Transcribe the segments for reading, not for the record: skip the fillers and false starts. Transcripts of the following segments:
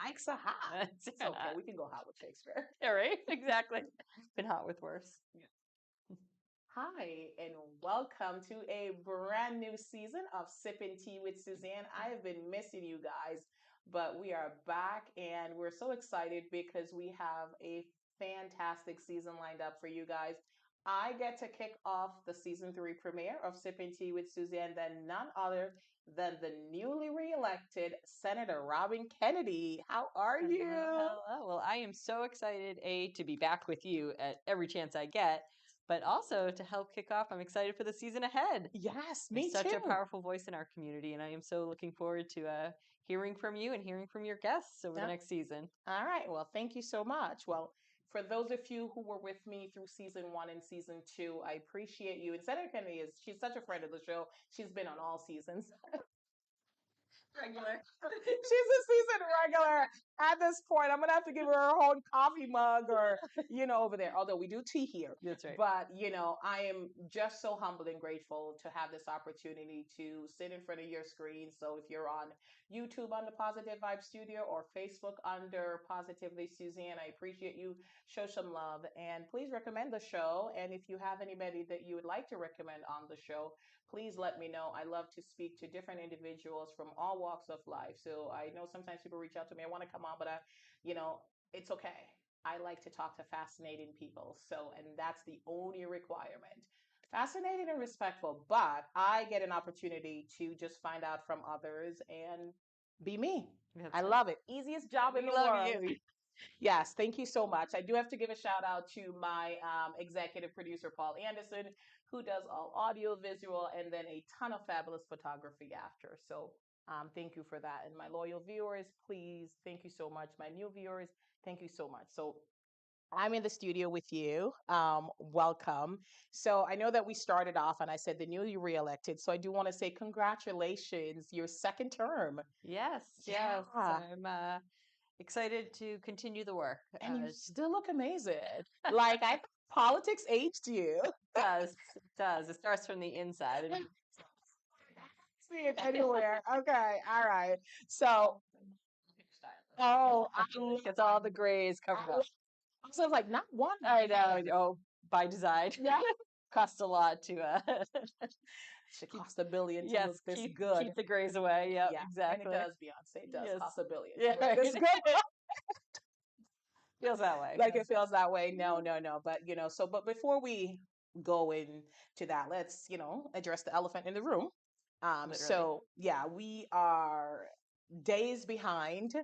Mike's are hot. It's It's okay. We can go hot with Shakespeare. Yeah, right? Exactly. Been hot with worse. Hi, and welcome to a brand new season of Sipping Tea with Suzanne. I have been missing you guys, but we are back and we're so excited because we have a fantastic season lined up for you guys. I get to kick off the season 3 premiere of Sipping Tea with Suzanne, then none other than the newly reelected Senator Robyn Kennedy. How are you? Hello. Well, I am so excited, to be back with you at every chance I get, but also to help kick off. I'm excited for the season ahead. Yes, You're me such a too. powerful voice in our community, and I am so looking forward to hearing from you and hearing from your guests over the Yeah. next season. All right. Well, thank you so much. Well, for those of you who were with me through season 1 and season 2, I appreciate you. And Senator Kennedy she's such a friend of the show. She's been on all seasons. Regular. She's a seasoned regular at this point. I'm gonna have to give her her own coffee mug or over there. Although we do tea here. That's right. But I am just so humbled and grateful to have this opportunity to sit in front of your screen. So if you're on YouTube under Positive Vibe Studio or Facebook under Positively Suzanne, I appreciate you. Show some love and please recommend the show. And if you have anybody that you would like to recommend on the show, please let me know. I love to speak to different individuals from all walks of life. So I know sometimes people reach out to me, I want to come on, but it's okay. I like to talk to fascinating people. So, and that's the only requirement. Fascinating and respectful, but I get an opportunity to just find out from others and be me. That's I right. love it. Easiest job in We the love world. you. Yes, thank you so much. I do have to give a shout out to my executive producer, Paul Anderson, who does all audio, visual, and then a ton of fabulous photography after. So thank you for that. And my loyal viewers, please, thank you so much. My new viewers, thank you so much. So I'm in the studio with you. Welcome. So I know that we started off and I said the newly reelected. So I do want to say congratulations, your second term. Yes, yes. Yeah. I'm excited to continue the work. And you still look amazing. Like I politics aged you. It does. It starts from the inside. And See it anywhere. Okay, all right. So, oh, gets all the grays covered up. so like not one. I know. Oh, by design. Yeah. Costs a lot to Should cost $1 billion to yes, look this keep good. the grays away. Yep, Yeah, exactly. and it does, Beyonce. It does Yes. cost $1 billion Yeah, to look this good. feels that way. Like it feels that way. No, no, no. But but before we go into that, let's address the elephant in the room. Literally. So yeah, we are days behind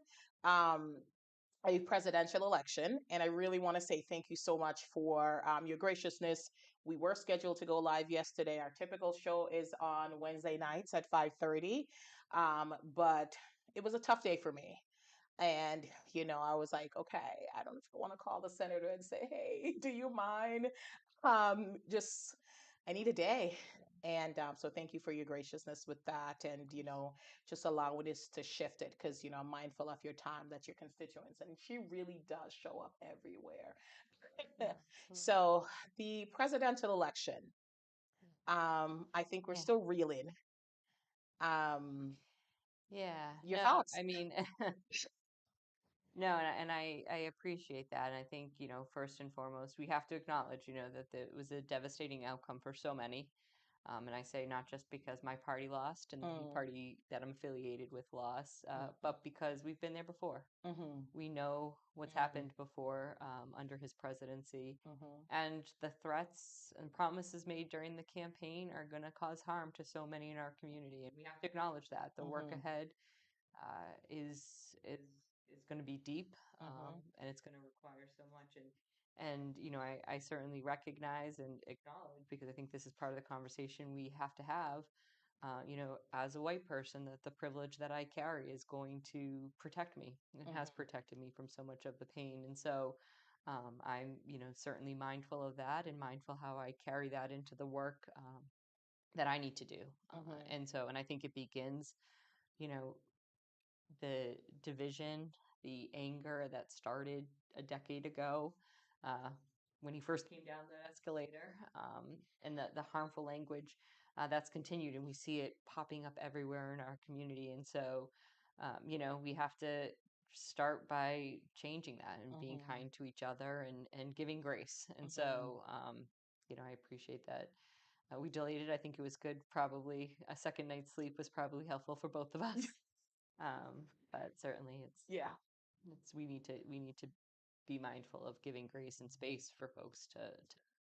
a presidential election, and I really want to say thank you so much for your graciousness. We were scheduled to go live yesterday. Our typical show is on Wednesday nights at 5:30, but it was a tough day for me. And, I was like, okay, I don't know if I want to call the senator and say, hey, do you mind? Just, I need a day. And so thank you for your graciousness with that and, just allowing us to shift it because, I'm mindful of your time, that's your constituents. And she really does show up everywhere. So the presidential election, I think we're Yeah. still reeling. Um, Yeah. your No, thoughts? I mean, no, and I appreciate that. And I think, first and foremost, we have to acknowledge, that it was a devastating outcome for so many. And I say not just because my party lost and the party that I'm affiliated with lost, but because we've been there before. Mm-hmm. We know what's happened before under his presidency. And the threats and promises made during the campaign are going to cause harm to so many in our community. And we have to acknowledge that. The work ahead is going to be deep, and it's going to require so much. And I certainly recognize and acknowledge, because I think this is part of the conversation we have to have, as a white person, that the privilege that I carry is going to protect me and has protected me from so much of the pain. And so I'm, certainly mindful of that and mindful how I carry that into the work that I need to do. And I think it begins, you know, the division, the anger that started a decade ago when he first came down the escalator, and the harmful language that's continued, and we see it popping up everywhere in our community. And so, we have to start by changing that and being Mm-hmm. kind to each other and giving grace. And Mm-hmm. so, I appreciate that. We deleted. I think it was good. Probably a second night's sleep was probably helpful for both of us. But certainly, Yeah. it's we need to be mindful of giving grace and space for folks to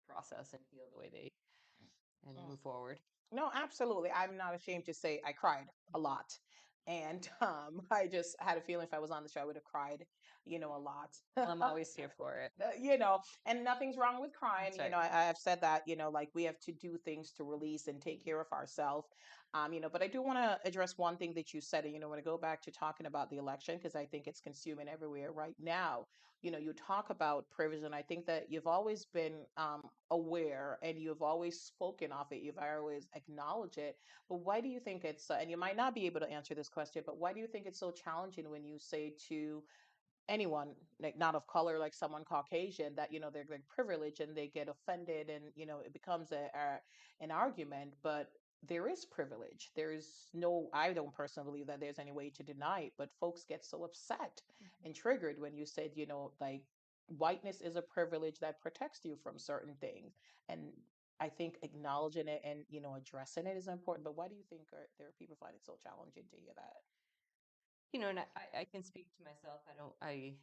process and feel the way they and Mm. move forward. No, absolutely. I'm not ashamed to say I cried a lot. And I just had a feeling if I was on the show, I would have cried, a lot. Well, I'm always here for it. And nothing's wrong with crying. That's right. I've said that, like we have to do things to release and take care of ourselves. But I do want to address one thing that you said, and, when I go back to talking about the election, because I think it's consuming everywhere right now. You talk about privilege, and I think that you've always been aware and you've always spoken of it. You've always acknowledged it. But why do you think and you might not be able to answer this question, but why do you think it's so challenging when you say to anyone, like not of color, like someone Caucasian, that they're privileged and they get offended, and it becomes an argument? But there is privilege. There's no, I don't personally believe that there's any way to deny it, but folks get so upset and triggered when you said, like whiteness is a privilege that protects you from certain things. And I think acknowledging it and addressing it is important. But why do you think there are people find it so challenging to hear that? And I can speak to myself. I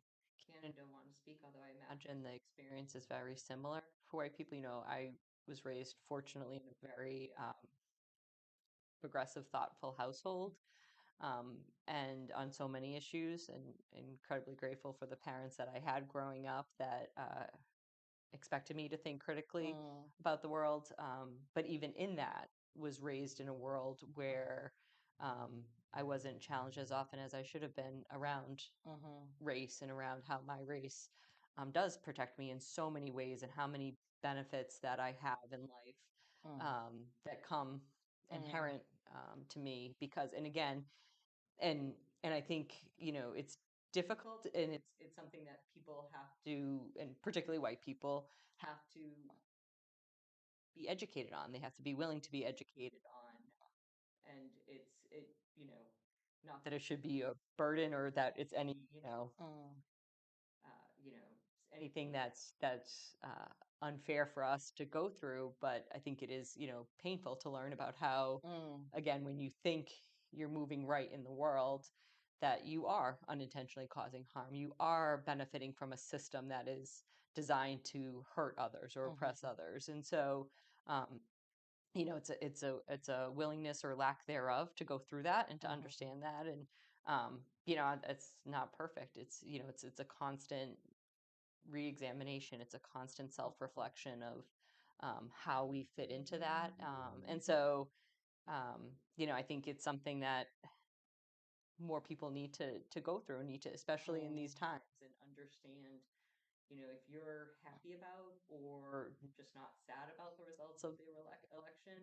can and don't want to speak, although I imagine the experience is very similar for white people. I was raised, fortunately, in a very progressive, thoughtful household, and on so many issues, and incredibly grateful for the parents that I had growing up that expected me to think critically Mm, about the world. But even in that, was raised in a world where I wasn't challenged as often as I should have been around mm-hmm, race and around how my race does protect me in so many ways, and how many benefits that I have in life mm, that come mm, inherent to me because, and again, and and I think it's difficult, and it's something that people have to, and particularly white people have to be educated on. They have to be willing to be educated on, and not that it should be a burden or that it's any mm, uh, you know, anything that's unfair for us to go through. But I think it is, painful to learn about how, mm, again, when you think you're moving right in the world, that you are unintentionally causing harm. You are benefiting from a system that is designed to hurt others or oppress mm-hmm, others. And so, um, it's a willingness or lack thereof to go through that and to mm-hmm, understand that. And it's not perfect. It's a constant re-examination. It's a constant self-reflection of how we fit into that. And so, I think it's something that more people need to go through, need to, especially in these mm, times, and understand, if you're happy about or just not sad about the results of the election,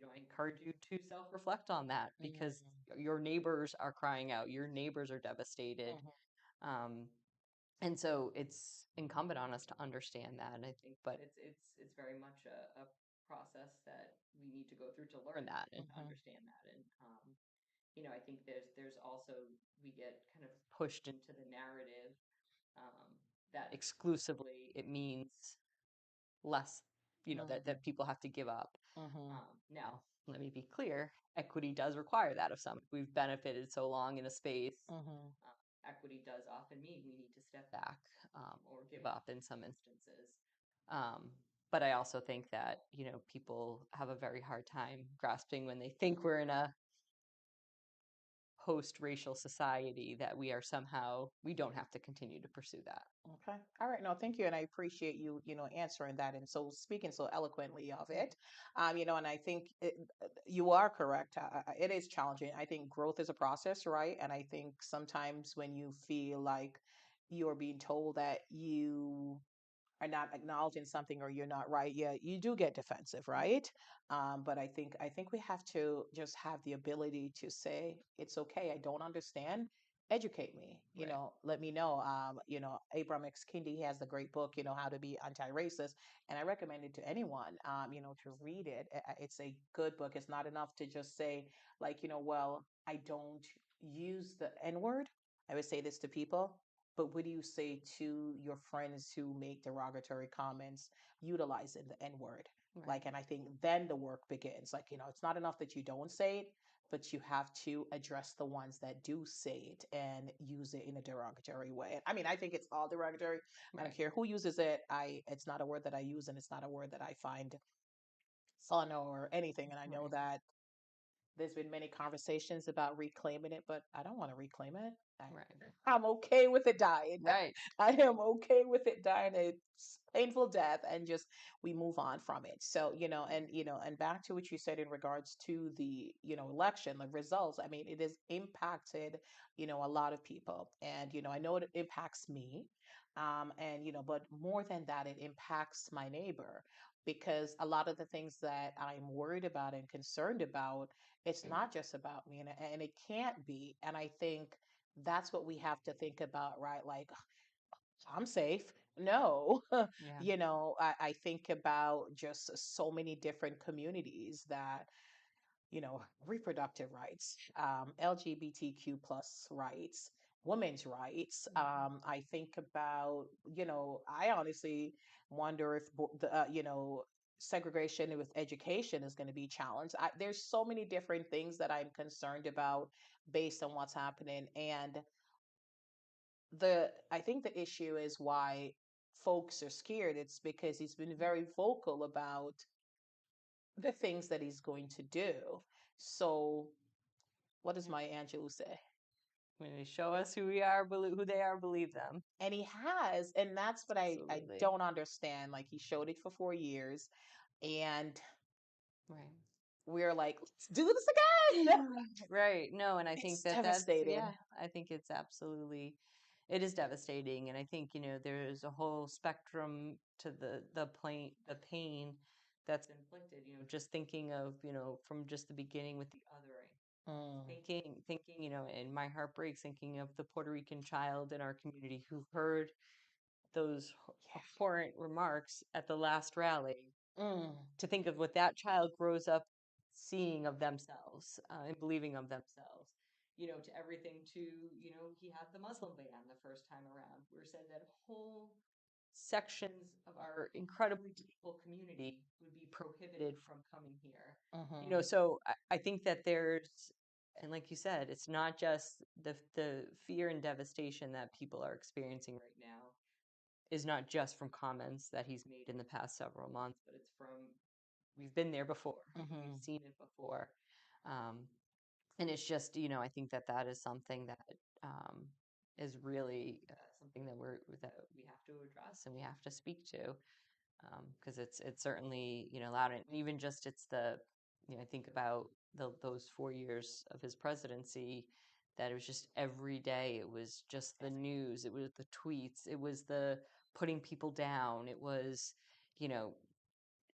I encourage you to self-reflect on that, because mm, your neighbors are crying out, your neighbors are devastated. mm-hmm, Um, and so it's incumbent on us to understand that. And I think, but it's very much a process that we need to go through to learn that and to mm-hmm, understand that. And I think there's also, we get kind of pushed into the narrative um, that exclusively it means less, that people have to give up. mm-hmm, Now, let me be clear, equity does require that of some. We've benefited so long in a space. mm-hmm, Equity does often mean we need to step back or give up in some instances. Um, but I also think that, people have a very hard time grasping when they think we're in a post-racial society that we don't have to continue to pursue that. Okay. All right. No, thank you. And I appreciate you, answering that and so speaking so eloquently of it. And I think you are correct. It is challenging. I think growth is a process, right? And I think sometimes when you feel like you're being told that you are not acknowledging something or you're not right, yeah, you do get defensive, right? But I think we have to just have the ability to say it's okay. I don't understand. Educate me. Right. Let me know. Abram X. Kendi has the great book, How to Be Anti-Racist, and I recommend it to anyone. To read it. It's a good book. It's not enough to just say like, well, I don't use the N word. I would say this to people, but what do you say to your friends who make derogatory comments utilizing the N word? Right. Like, and I think then the work begins. Like, it's not enough that you don't say it, but you have to address the ones that do say it and use it in a derogatory way. I mean, I think it's all derogatory. I don't Right. care who uses it. It's not a word that I use, and it's not a word that I find fun or anything. And I know Right. that there's been many conversations about reclaiming it, but I don't want to reclaim it. Right. I'm okay with it dying. Right. I am okay with it dying. It's painful death, and just we move on from it. So, and back to what you said in regards to the, election, the results. I mean, it has impacted, a lot of people, and I know it impacts me, and but more than that, it impacts my neighbor, because a lot of the things that I'm worried about and concerned about, it's not just about me, and it can't be. And I think that's what we have to think about, right? Like, I'm safe. No, Yeah. I think about just so many different communities that, reproductive rights, LGBTQ plus rights, women's rights. Mhm. I think about, I honestly wonder if, segregation with education is going to be challenged. There's so many different things that I'm concerned about based on what's happening. And I think the issue is why folks are scared. It's because he's been very vocal about the things that he's going to do. So, what does Yeah. Maya Angelou say? When they show us who we are, who they are, believe them. And he has, and that's what I Absolutely. don't understand. Like, he showed it for 4 years, and Right. we're like, let's do this again. Right. No, and I think It's that devastating. yeah, I think it's absolutely, it is devastating. And I think, there's a whole spectrum to the pain that's inflicted, just thinking of, from just the beginning with the othering. Mm, Thinking, and my heart breaks thinking of the Puerto Rican child in our community who heard those abhorrent remarks at the last rally, yeah. to think of what that child grows up seeing of themselves, and believing of themselves, to everything to, he had the Muslim ban the first time around, where said that whole sections of our incredibly beautiful community would be prohibited from coming here. Mm-hmm. So I think that and like you said, it's not just the fear and devastation that people are experiencing right now is not just from comments that he's made in the past several months, but it's from, we've been there before, we've Mm-hmm. seen it before. Um, and it's just, I think that that is something that, um, is really, something that we have to address and we have to speak to, because it's certainly, loud. And even just it's I think about those 4 years of his presidency, that it was just every day, it was just the news, it was the tweets, it was the putting people down, it was, you know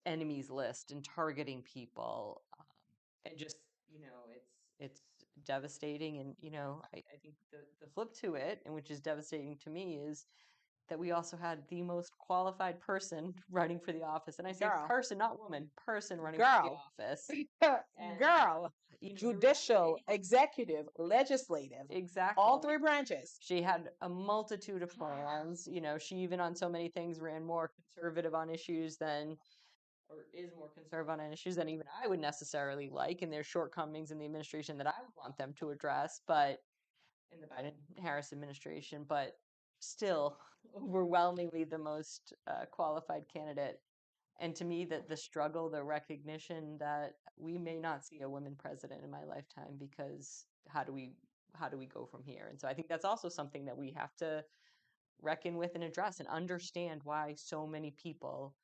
enemies list and targeting people, and just, it's devastating. And I think the flip to it, and which is devastating to me, is that we also had the most qualified person running for the office. And I say Girl, person, not woman, person running for the girl, office. And girl, the reality, judicial, executive, legislative, all exactly. three branches. She had a multitude of plans. She even on so many things ran more conservative on issues than, or is more conservative on issues than even I would necessarily like, and there's shortcomings in the administration that I would want them to address, but in the Biden Harris administration, but still overwhelmingly the most, qualified candidate. And to me, that the struggle, the recognition that we may not see a woman president in my lifetime, because how do we go from here? And so I think that's also something that we have to reckon with and address, and understand why so many people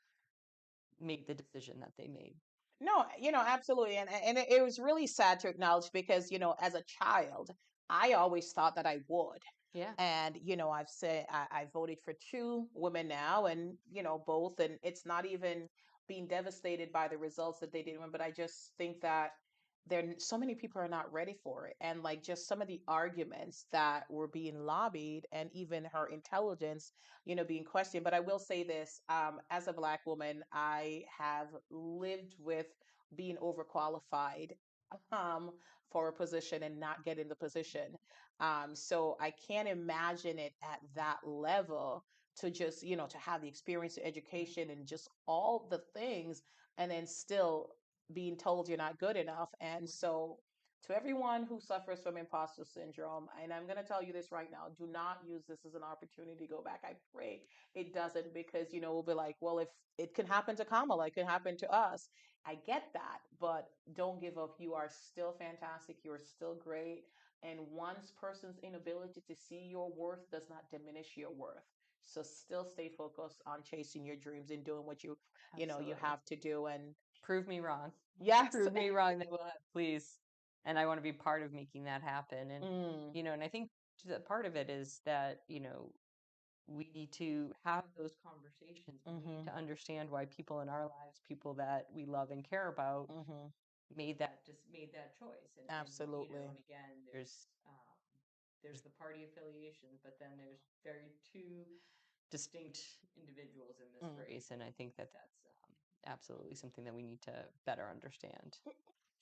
made the decision that they made. No, absolutely. And it was really sad to acknowledge because, as a child, I always thought that I would. Yeah. And, I've said I voted for two women now, and, both, and it's not even being devastated by the results that they didn't win, but I just think that so many people are not ready for it. And like just some of the arguments that were being lobbied, and even her intelligence, being questioned. But I will say this, as a Black woman, I have lived with being overqualified um, for a position and not get in the position. So I can't imagine it at that level to just, to have the experience, the education, and just all the things, and then still being told you're not good enough. And so, to everyone who suffers from imposter syndrome, and I'm going to tell you this right now, do not use this as an opportunity to go back. I pray it doesn't, because, we'll be like, well, if it can happen to Kamala, it can happen to us. I get that, but don't give up. You are still fantastic. You are still great. And one person's inability to see your worth does not diminish your worth. So still stay focused on chasing your dreams and doing what you Absolutely. have to do. And Prove me wrong. yes. Prove me wrong. That will have, please. And I want to be part of making that happen. And, Mm, and I think that part of it is that, we need to have those conversations. We need mm-hmm, to understand why people in our lives, people that we love and care about, mm-hmm. made that choice. And Absolutely. again, there's the party affiliations, but then there's very two distinct individuals in this Mm. race, and I think that that's absolutely something that we need to better understand.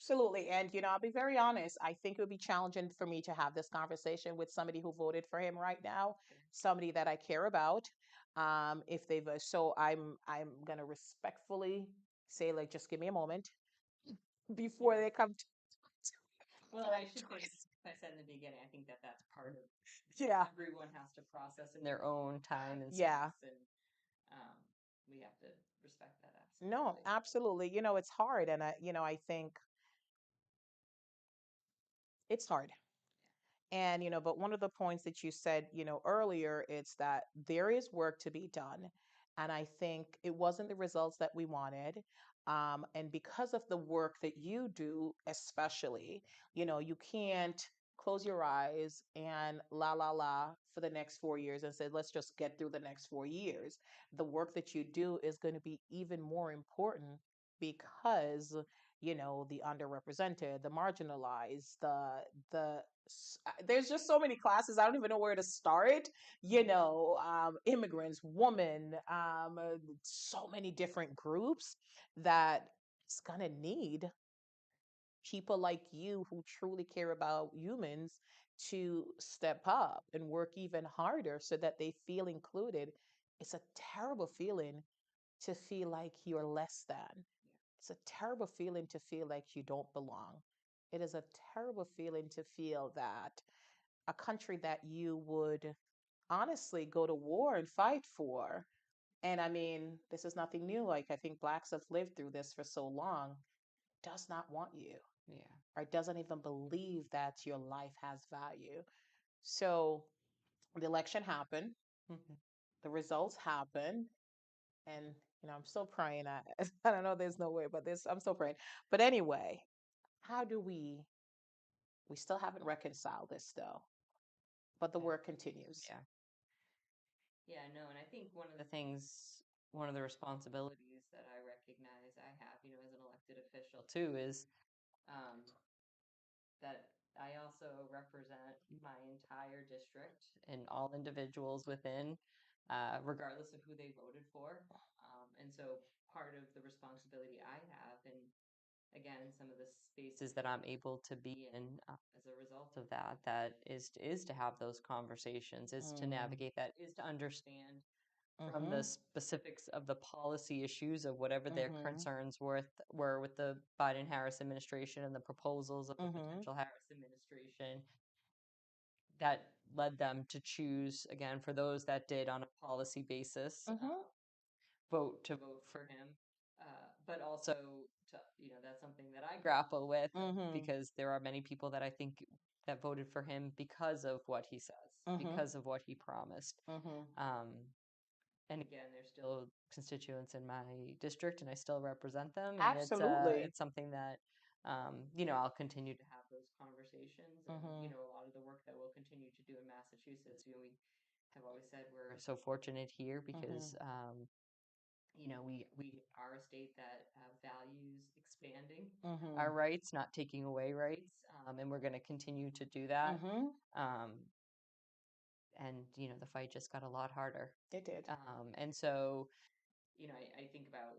Absolutely. And, I'll be very honest. I think it would be challenging for me to have this conversation with somebody who voted for him right now, somebody that I care about. If they've, so I'm going to respectfully say, like, just give me a moment before Yes. they come to Well, I should say, choice. I said in the beginning, I think that that's part of Yeah. everyone has to process in their own time and Yeah. space, and um, we have to respect that No, absolutely. absolutely. It's hard. And I think it's hard. And, but one of the points that you said, earlier, it's that there is work to be done. And I think it wasn't the results that we wanted. And because of the work that you do, especially, you can't close your eyes and la la la for the next 4 years and say, let's just get through the next 4 years. The work that you do is going to be even more important because the underrepresented, the marginalized, there's just so many classes. I don't even know where to start. Immigrants, women, so many different groups that it's gonna need people like you who truly care about humans to step up and work even harder so that they feel included. It's a terrible feeling to feel like you're less than. It's a terrible feeling to feel like you don't belong. It is a terrible feeling to feel that a country that you would honestly go to war and fight for. And I mean, this is nothing new. Like, I think Blacks have lived through this for so long, does not want you Yeah. or doesn't even believe that your life has value. So the election happened, Mhm. the results happened, and I'm still praying. I don't know, there's no way, but this I'm still praying. But anyway, how do we still haven't reconciled this though, but the Yeah. work continues. Yeah. Yeah, no, and I think one of the responsibilities that I recognize I have, as an elected official too, is um, that I also represent my entire district and all individuals within, regardless of who they voted for. And so part of the responsibility I have, and again, some of the spaces that I'm able to be in as a result of that, that is to have those conversations, is to Mm, navigate that, is to understand from the mm-hmm, specifics of the policy issues of whatever their mm-hmm, concerns were with the Biden Harris administration and the proposals of the mm-hmm, potential Harris administration that led them to choose, again, for those that did on a policy basis, mm-hmm, vote for him. But also, that's something that I grapple with mm-hmm, because there are many people that I think that voted for him because of what he says, mm-hmm, because of what he promised. mm-hmm. Um, and again, there's still constituents in my district, and I still represent them, and Absolutely. it's something that I'll continue to have those conversations, and Mm-hmm, a lot of the work that we'll continue to do in Massachusetts. We have always said we're so fortunate here mm-hmm, because we are a state that values expanding mm-hmm, our rights, not taking away rights, and we're going to continue to do that. mm-hmm. Um, and the fight just got a lot harder. It did. And so I think about,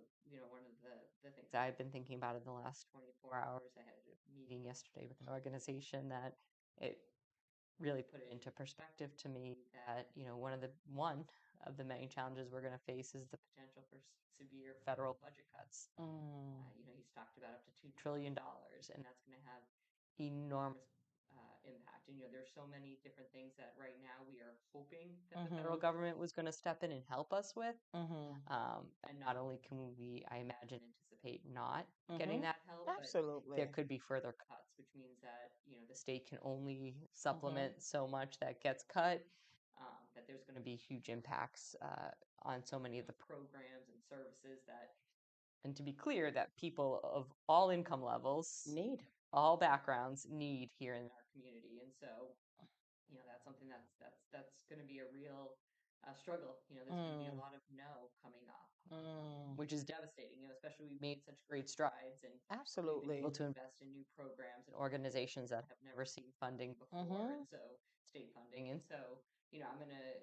one of the things I've been thinking about in the last 24 hours. I had a meeting yesterday with an organization that it really put it into perspective to me that, one of the many challenges we're going to face is the potential for severe federal budget cuts. He's talked about up to $2 trillion, and that's going to have enormous impact. And there's so many different things that right now we are hoping that the federal government was going to step in and help us with. And not only can we, I imagine, anticipate not getting that help, but there Absolutely. could be further cuts, which means that the state can only supplement so much that gets cut. That there's going to be huge impacts on so many of the programs and services that, and to be clear, that people of all income levels, Need. all backgrounds need here in our community. And so, that's something that's going to be a real struggle. There's going to be a lot of no coming up, which is devastating. Especially we've made such great strides, and we've been Absolutely. able to invest in new programs and organizations that have never seen funding before, and so state funding. And so, I'm going to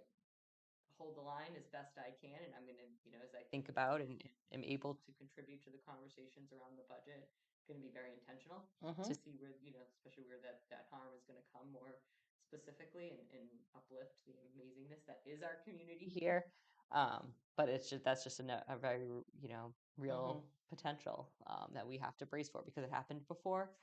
hold the line as best I can, and I'm going to, as I think about and am able to contribute to the conversations around the budget, going to be very intentional to see where, especially where that harm is going to come more specifically, and uplift the amazingness that is our community here. But that's just a very, real potential that we have to brace for, because it happened before,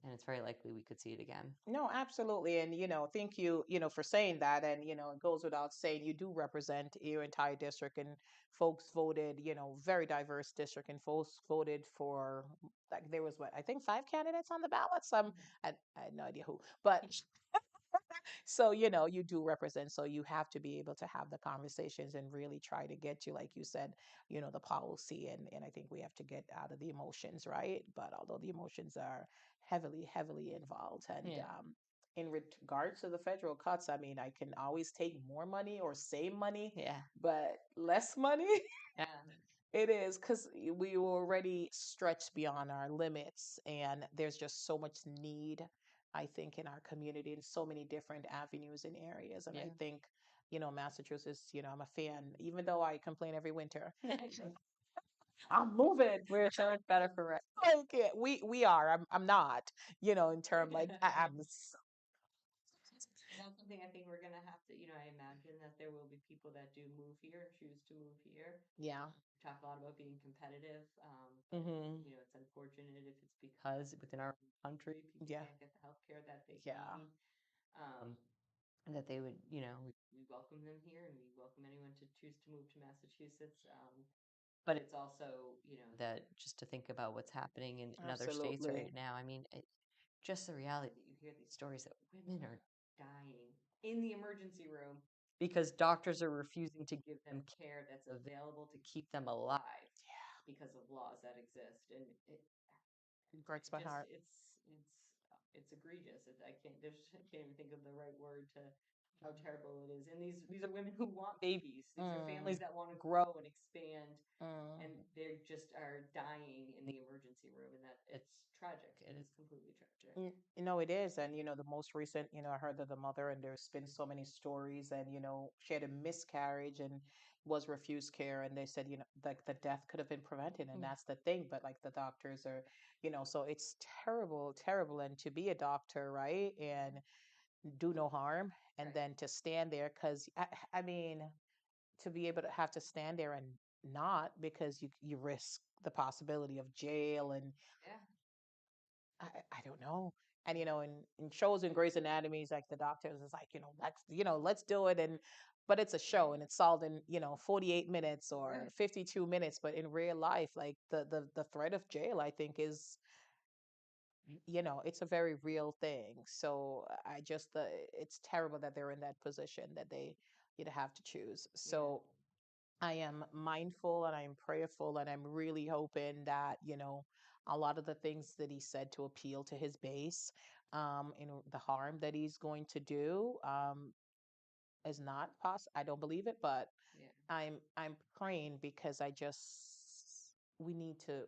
and it's very likely we could see it again. No, absolutely. And, thank you, for saying that. And, it goes without saying, you do represent your entire district, and folks voted, very diverse district, and folks voted for, like, there was what, I think 5 candidates on the ballot. Some, I had no idea who, but so, you do represent, so you have to be able to have the conversations and really try to get to, like you said, the policy. And I think we have to get out of the emotions, right? But although the emotions are heavily, heavily involved. And Yeah. in regards to the federal cuts, I mean, I can always take more money or save money, Yeah. but less money. Yeah. It is because we were already stretched beyond our limits, and there's just so much need, I think, in our community in so many different avenues and areas. And I Yeah. think, Massachusetts, I'm a fan, even though I complain every winter. I'm moving. We're so much better for it. Like, we are. I'm not. In term like I'm. That's something I think we're gonna have to, I imagine that there will be people that do move here and choose to move here. Yeah. We talk a lot about being competitive, but Mm-hmm. it's unfortunate if it's because within our own country people Yeah. can't get the health care that they Yeah. need. And that they would, we welcome them here, and we welcome anyone to choose to move to Massachusetts. But it's also, that just to think about what's happening in other states Absolutely. right now. I mean, just the reality that you hear these stories that women are dying in the emergency room because doctors are refusing to give them care that's available to keep them alive because of laws that exist. And It breaks my heart. it's egregious. I can't even think of the right word to how terrible it is. And these are women who want babies. These are families that want to grow and expand, and they just are dying in the emergency room, and that it's tragic. It is completely tragic. It is. And, the most recent, I heard that the mother, and there's been so many stories, and, she had a miscarriage and was refused care. And they said, like the death could have been prevented. And that's the thing. But like the doctors are, so it's terrible, terrible. And to be a doctor, right? And do no harm. And Right. then to stand there, because I mean, to be able to have to stand there and not, because you risk the possibility of jail. And Yeah. I don't know. And in shows in Grey's Anatomy, it's like the doctors is like, let's do it. And but it's a show, and it's solved in 48 minutes or Right. 52 minutes. But in real life, like the threat of jail, I think is, it's a very real thing. So I just it's terrible that they're in that position, that they have to choose. Yeah. So I am mindful, and I'm prayerful, and I'm really hoping that, a lot of the things that he said to appeal to his base, the harm that he's going to do, is not possible. I don't believe it, but Yeah. I'm praying, because we need to,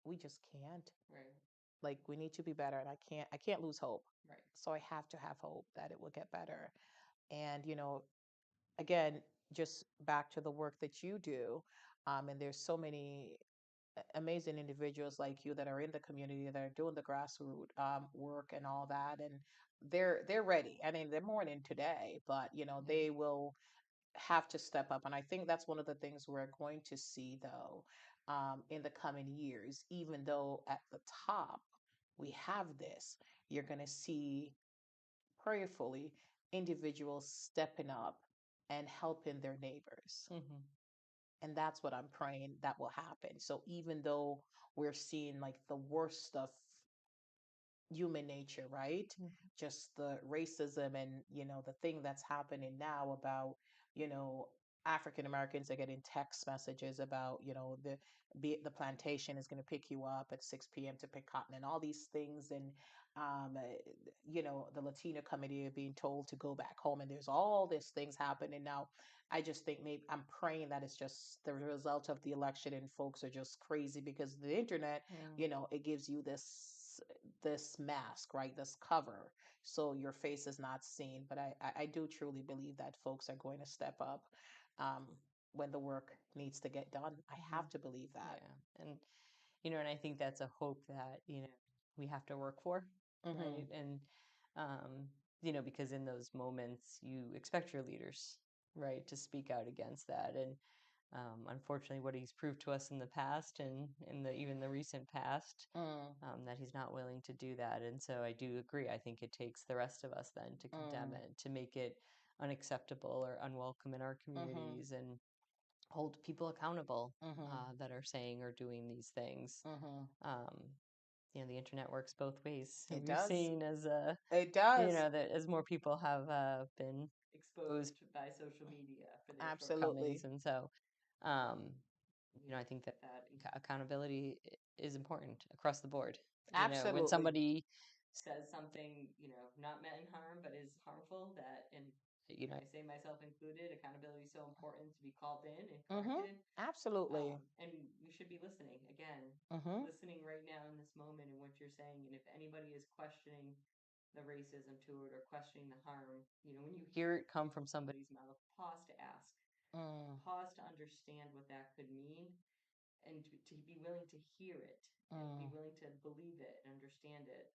we just can't. Right. Like, we need to be better, and I can't lose hope. Right. So I have to have hope that it will get better. And, again, just back to the work that you do. And there's so many amazing individuals like you that are in the community that are doing the grassroots work and all that, and they're ready. I mean, they're more in today, but Yeah. they will have to step up. And I think that's one of the things we're going to see, though, in the coming years. Even though at the top we have this, you're going to see prayerfully individuals stepping up and helping their neighbors. Hmm. And that's what I'm praying that will happen. So even though we're seeing like the worst of human nature, right? Hmm. Just the racism and, the thing that's happening now about, you know, African Americans are getting text messages about, the plantation is going to pick you up at 6 p.m. to pick cotton and all these things. And, the Latino community are being told to go back home. And there's all these things happening now. I just think maybe I'm praying that it's just the result of the election and folks are just crazy because the internet, Mm. it gives you this mask, right? This cover, so your face is not seen. But I do truly believe that folks are going to step up um, when the work needs to get done. I Hmm. have to believe that. Yeah. And and I think that's a hope that, we have to work for, Mm-hmm. right? And, um, because in those moments you expect your leaders, right, to speak out against that. And unfortunately, what he's proved to us in the past and in the even the recent past, Mm, that he's not willing to do that. And so I do agree. I think it takes the rest of us then to condemn mm, it, to make it unacceptable or unwelcome in our mm-hmm, communities, and hold people accountable mm-hmm, that are saying or doing these things. mm-hmm. Um, the internet works both ways, and It we've does. seen as It does. that as more people have been exposed by social media for their Absolutely. shortcomings. And so, um, I think that accountability is important across the board. When Absolutely. somebody says something, not meant in harm, but is harmful, that, and, I say myself included, accountability is so important to be called in and Mm-hmm. corrected. Absolutely. And we should be listening again, Mm-hmm. listening right now in this moment in what you're saying. And if anybody is questioning the racism to it or questioning the harm, when you hear it come from somebody's mouth, pause to ask, Mm, pause to understand what that could mean, and to be willing to hear it and be mm. willing to believe it and understand it,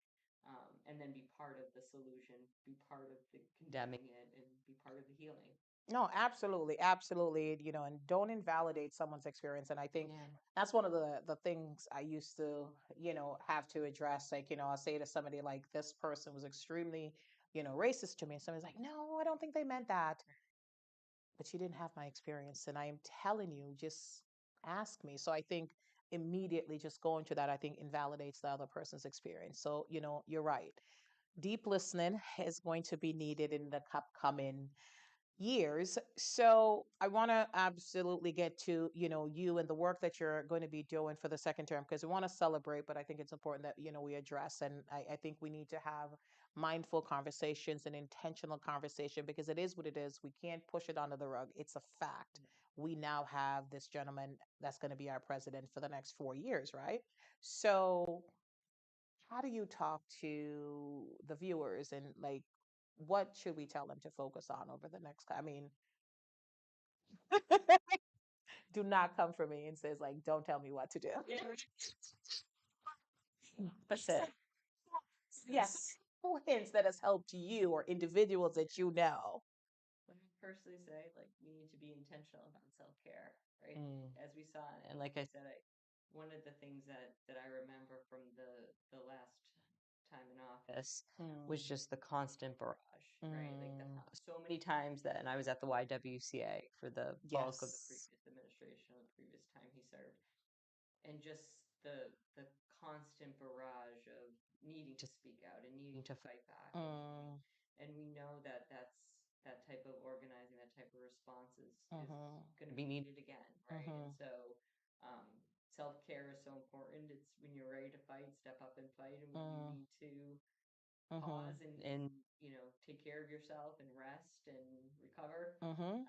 and then be part of the solution, be part of the condemning it, and be part of the healing. No, absolutely, absolutely. And don't invalidate someone's experience. And I think Yeah. that's one of the things I used to, have to address. Like, I'll say to somebody like, this person was extremely, racist to me. And somebody's like, no, I don't think they meant that. But you didn't have my experience. And I am telling you, just ask me. So I think immediately just going to that, I think invalidates the other person's experience. So, you're right. Deep listening is going to be needed in the upcoming years. So I want to absolutely get to, you and the work that you're going to be doing for the second term, because we want to celebrate, but I think it's important that, we address. And I think we need to have mindful conversations and intentional conversation because it is what it is. We can't push it under the rug. It's a fact. We now have this gentleman that's going to be our president for the next 4 years, right? So how do you talk to the viewers and like what should we tell them to focus on over the next, I mean, do not come for me and says like don't tell me what to do. That's it. Yes, hints that has helped you or individuals that you know. Let me personally say, like, we need to be intentional about self-care, right? Mm, As we saw, and like I said, one of the things that I remember from the last time in office was mm, just the constant barrage, right? Like mm. so many times that, and I was at the YWCA for the bulk of the Yes. previous administration, the previous time he served, and just the constant barrage of needing to speak out and needing to fight back, and Mm, we know that that type of organizing, that type of response is mm-hmm, going to be needed again, right? And mm-hmm, so, um, self-care is so important. It's when you're ready to fight, step up and fight, and when you mm, need to mm-hmm, pause and take care of yourself and rest and recover, mm-hmm,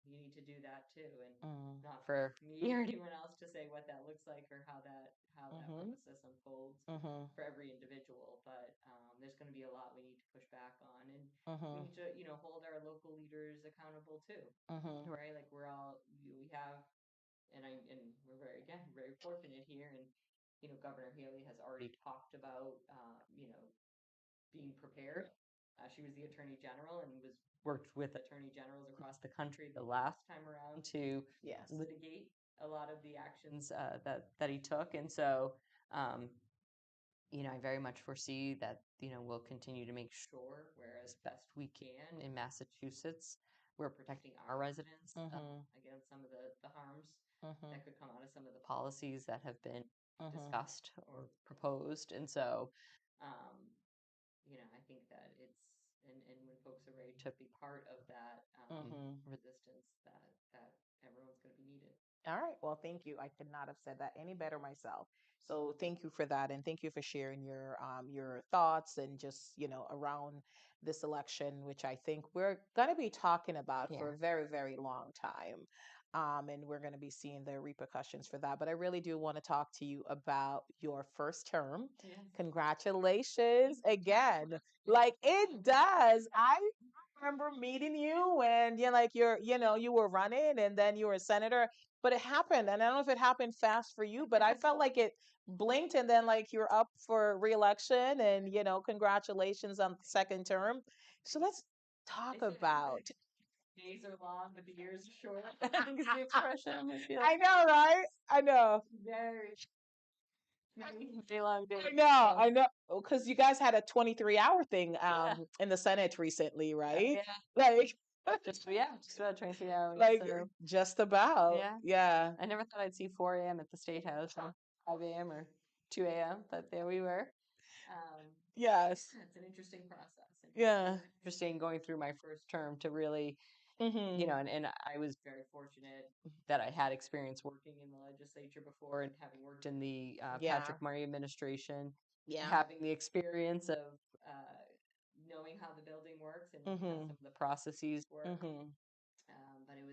you need to do that too. And mm, not for me or anyone else to say what that looks like or how that mm-hmm, process unfolds mm-hmm, for every individual. But there's going to be a lot we need to push back on, and we mm-hmm, need to hold our local leaders accountable too, mm-hmm, right? Like we have and we're very fortunate here. And Governor Haley has already talked about being prepared. She was the attorney general and was worked with attorney generals across the country the last time around to Yes. litigate a lot of the actions that he took. And so, um, I very much foresee that, we'll continue to make sure, where as best we can in Massachusetts, we're protecting our residents against some of the harms that could come out of some of the policies that have been discussed or proposed. And so, um, I think that and when folks are ready to be part of that resistance, that everyone's going to be needed. All right. Well, thank you. I could not have said that any better myself. So thank you for that, and thank you for sharing your thoughts and just around this election, which I think we're going to be talking about Yeah. for a very very long time, and we're going to be seeing the repercussions for that. But I really do want to talk to you about your first term. Yes. Congratulations again. Like it does. I remember meeting you when you were running and then you were a senator, but it happened. And I don't know if it happened fast for you, but I felt like it blinked and then like you're up for reelection and congratulations on the second term. So let's talk about Days are long, but the years are short. I think is the expression. I feel I know, right? I know. very, very long day. I know. Because you guys had a 23-hour thing in the Senate recently, right? Yeah. Like Just about 23 hours. like So just about. yeah, Yeah. I never thought I'd see 4 a.m. at the State House, or 5 a.m. or 2 a.m., but there we were. Yes. It's an interesting process. And Yeah. interesting going through my first term to really, Mm-hmm. and I was very fortunate that I had experience working in the legislature before and having worked in the Yeah. Patrick Murray administration, Yeah. having the experience of knowing how the building works and knowing how some of the processes work. Mm-hmm. But it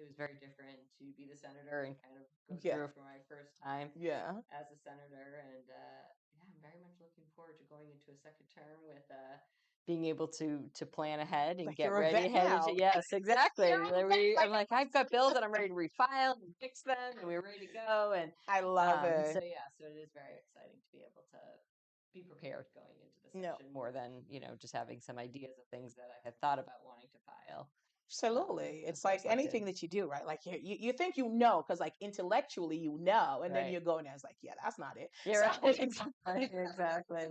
was very different to be the senator and kind of go Yeah. through it for my first time Yeah. as a senator. And yeah, I'm very much looking forward to going into a second term with being able to plan ahead and Like get you're a ready vet ahead. now. Yes, exactly. You're a vet. I'm like, I've got bills that I'm ready to refile and fix them, and we're ready to go. And I love so it. yeah, so it is very exciting to be able to be prepared going into the No. session more than just having some ideas of things that I had thought about wanting to file Absolutely. It's before like session. anything that you do, right? Like you think because like intellectually and then Right. you go and it's like, yeah, that's not it. You're So right. Exactly. Exactly.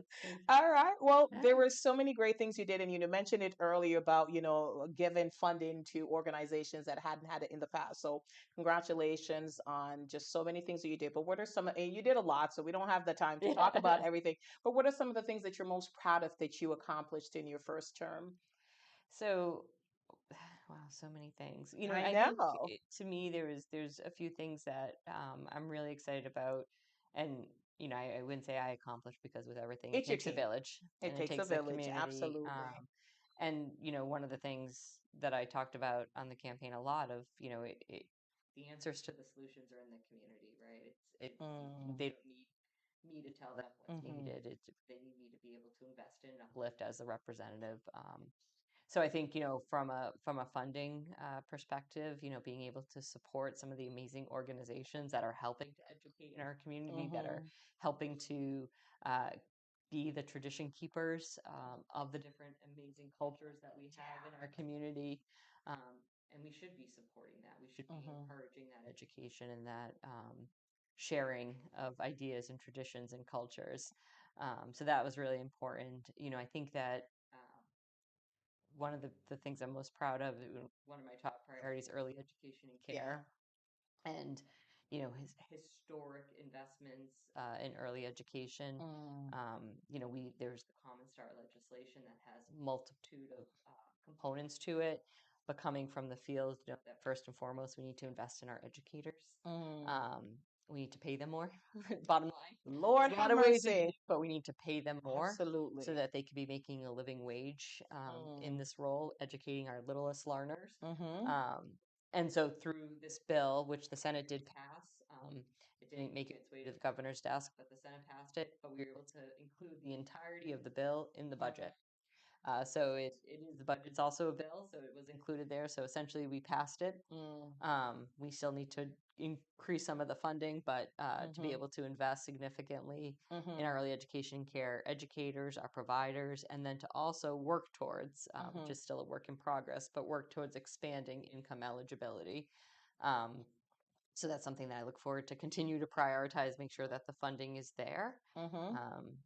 all right. Well, Yeah. there were so many great things you did, and you mentioned it earlier about giving funding to organizations that hadn't had it in the past. So congratulations on just so many things that you did. But what are some? And you did a lot, so we don't have the time to talk Yeah. about everything. But what are some of the things that you're most proud of that you accomplished in your first term? So, wow, so many things. I I think know to me there's a few things that I'm really excited about, and I wouldn't say I accomplished because with everything it it's your takes a team. village It and it takes a takes a village, community. absolutely. And one of the things that I talked about on the campaign a lot of the answers to the solutions are in the community, right? Mm, They don't need me to tell them what's mm-hmm, needed. They need me to be able to invest in and uplift as a representative. So I think from a funding perspective, being able to support some of the amazing organizations that are helping to educate in our community, that are mm-hmm. helping to uh, be the tradition keepers of the different amazing cultures that we have in our community. Um, and we should be supporting that. We should be Mm-hmm. encouraging that education and that sharing of ideas and traditions and cultures. So that was really important. I think that one of the things I'm most proud of, one of my top priorities, early education and Yeah. care, and his historic investments in early education. Mm, There's the Common Start legislation that has multitude of components to it, but coming from the field, that first and foremost we need to invest in our educators. mm. Um, we need to pay them more. Bottom line, Lord there's a have lot of ways to do mercy. it, but we need to pay them more so Absolutely. that they could be making a living wage in Mm, this role, educating our littlest learners. mm-hmm. Um, and so through this bill, which the Senate did pass, it didn't make its way to the governor's desk, but the Senate passed it. But we were able to include the entirety of the bill in the budget. So it is the budget's also a bill, so it was included there. So essentially, we passed it. Mm. We still need to increase some of the funding, but to be Mhm. able to invest significantly in Mhm. our early education care educators, our providers, and then to also work towards, which Mhm. is still a work in progress, but work towards expanding income eligibility. Um, so that's something that I look forward to continue to prioritize, make sure that the funding is there. Mhm. Um,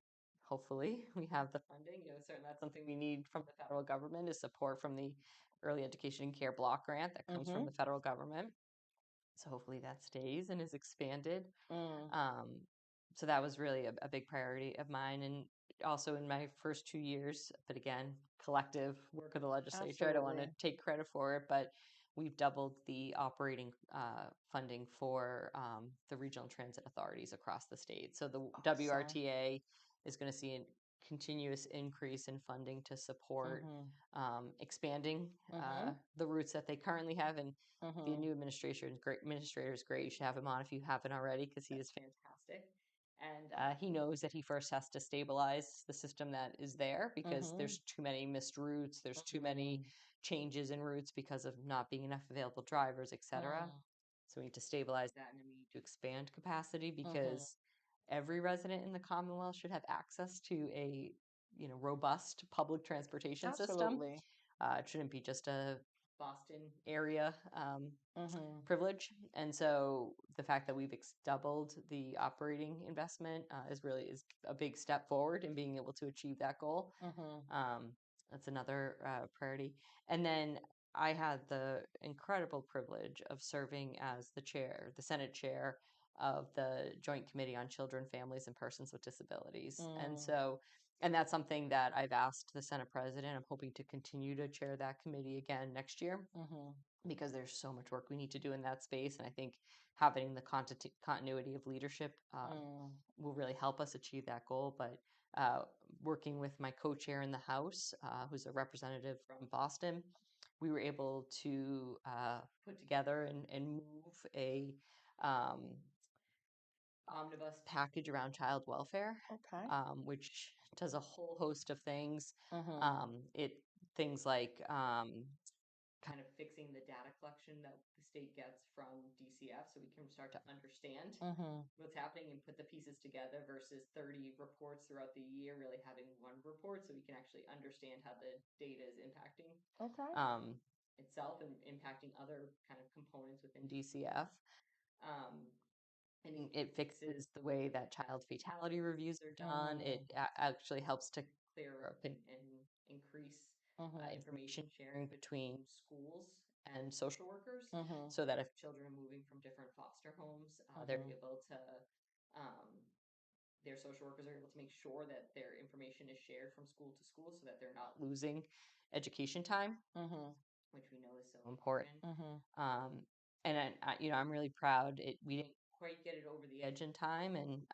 Hopefully we have the funding. Certainly that's something we need from the federal government is support from the early education and care block grant that comes from Mhm. the federal government. So hopefully that stays and is expanded. Mm. Um, so that was really a big priority of mine. And also in my first 2 years, but again, collective work of the legislature. I don't want to Absolutely. take credit for it, but we've doubled the operating funding for the regional transit authorities across the state. So the Awesome. WRTA is going to see a continuous increase in funding to support Mhm. expanding Mhm. the routes that they currently have. And the Mhm. new administrator is great. You should have him on if you haven't already because he is fantastic. And he knows that he first has to stabilize the system that is there because Mhm. there's too many missed routes, there's too many Mhm. changes in routes because of not being enough available drivers, etc. Mm. So we need to stabilize that and then we need to expand capacity Mhm. because every resident in the Commonwealth should have access to a robust public transportation system. Absolutely. It shouldn't be just a Boston area Mhm. privilege. And so the fact that we've doubled the operating investment is a big step forward in being able to achieve that goal. Mhm. Um, that's another priority. And then I had the incredible privilege of serving as the Senate chair of the Joint Committee on Children, Families, and Persons with Disabilities. Mm. And that's something that I've asked the Senate president. I'm hoping to continue to chair that committee again next year Mhm. because there's so much work we need to do in that space. And I think having the continuity of leadership Mm. will really help us achieve that goal. But uh, working with my co-chair in the House, who's a representative from Boston, we were able to put together and move a um, omnibus package around child welfare, Okay. which does a whole host of things. Mhm. It things like kind of fixing the data collection that the state gets from DCF so we can start to understand Mhm. what's happening and put the pieces together versus 30 reports throughout the year, really having one report so we can actually understand how the data is impacting Okay. um, itself and impacting other kind of components within DCF. Um, and it fixes the way that child fatality reviews are done. It Mm. actually helps to clear up and increase Mhm. information sharing between schools and social workers Mhm. so that if children are moving from different foster homes, they're Mhm. able to, um, their social workers are able to make sure that their information is shared from school to school so that they're not losing education time, Mhm. which we know is so important. Mhm. Um, and I'm really proud. We didn't quite get it over the edge in time, and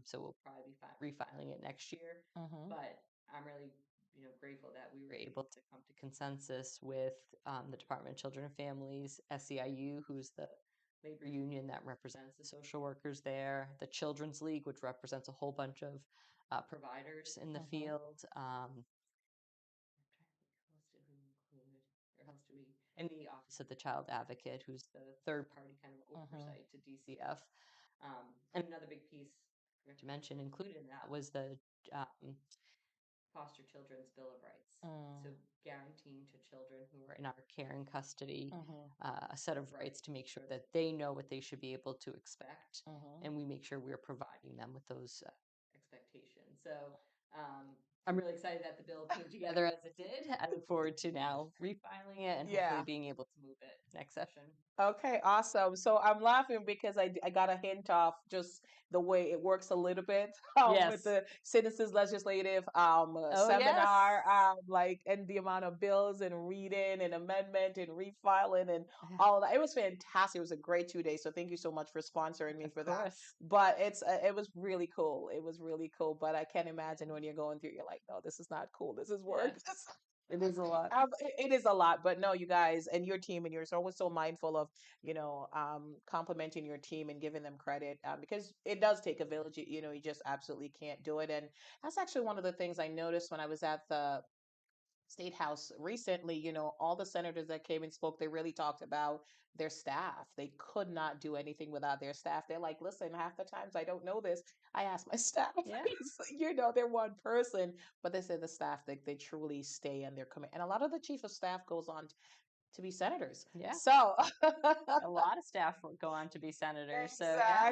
so we'll probably be refiling it next year. Mhm. But I'm really, grateful that we were able to come to consensus with the Department of Children and Families, SEIU, who's the labor union that represents the social workers there, the Children's League, which represents a whole bunch of providers in the Mhm. field. I'm trying to think, who else did we include? Or else do we? And the Office of the Child Advocate, who's the third party kind of Mhm. oversight to DCF. And another big piece I forgot to mention included in that was the Foster Children's Bill of Rights. So Mm. guaranteeing to children who are in our care and custody Mhm. a set of rights to make sure that they know what they should be able to expect, Mhm. and we make sure we're providing them with those expectations. So um, I'm really excited that the bill came together as it did. I look forward to now refiling it and hopefully Yeah. being able to move it next session. Okay, awesome. So I'm laughing because I got a hint of just the way it works a little bit with Yes. the Citizens Legislative Oh, yes. seminar, like and the amount of bills and reading and amendment and refiling and Yeah, all that. It was fantastic. It was a great 2 days. So thank you so much for sponsoring me of for that. course. But it was really cool. It was really cool. But I can't imagine when you're going through, you're like, no, this is not cool. This is Yeah, work. it is a lot. It is a lot, but no, you guys and your team, and you're always so mindful of, complimenting your team and giving them credit because it does take a village. You just absolutely can't do it. And that's actually one of the things I noticed when I was at the State House recently, all the senators that came and spoke, they really talked about their staff. They could not do anything without their staff. They're like, listen, half the times I don't know this. I ask my staff. Yeah. They're one person, but they say the staff, they truly stay in their command. And a lot of the chief of staff goes on to be senators. Yeah. So A lot of staff will go on to be senators. So yeah,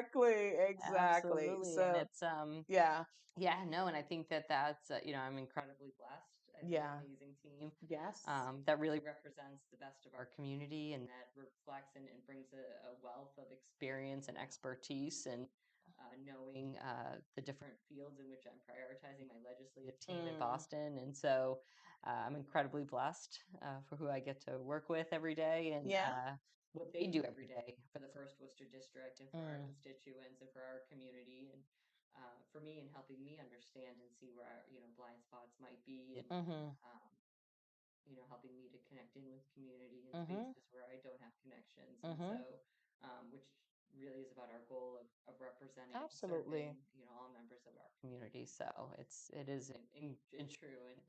exactly. absolutely. And So it's yeah, yeah, no, and I think that that's I'm incredibly blessed. I have yeah, an amazing team yes, that really represents the best of our community, and that reflects and brings a wealth of experience and expertise, and knowing the different fields in which I'm prioritizing my legislative team in mm, Boston. And so I'm incredibly blessed for who I get to work with every day, and yeah, what they do every day for the First Worcester District and for our mm, constituents and for our community. And for me, in helping me understand and see where our, blind spots might be, and mm-hmm, um, helping me to connect in with community and mm-hmm, spaces where I don't have connections. And mm-hmm, so, which really is about our goal of representing and serving, absolutely. all members of our community. So it is in true. And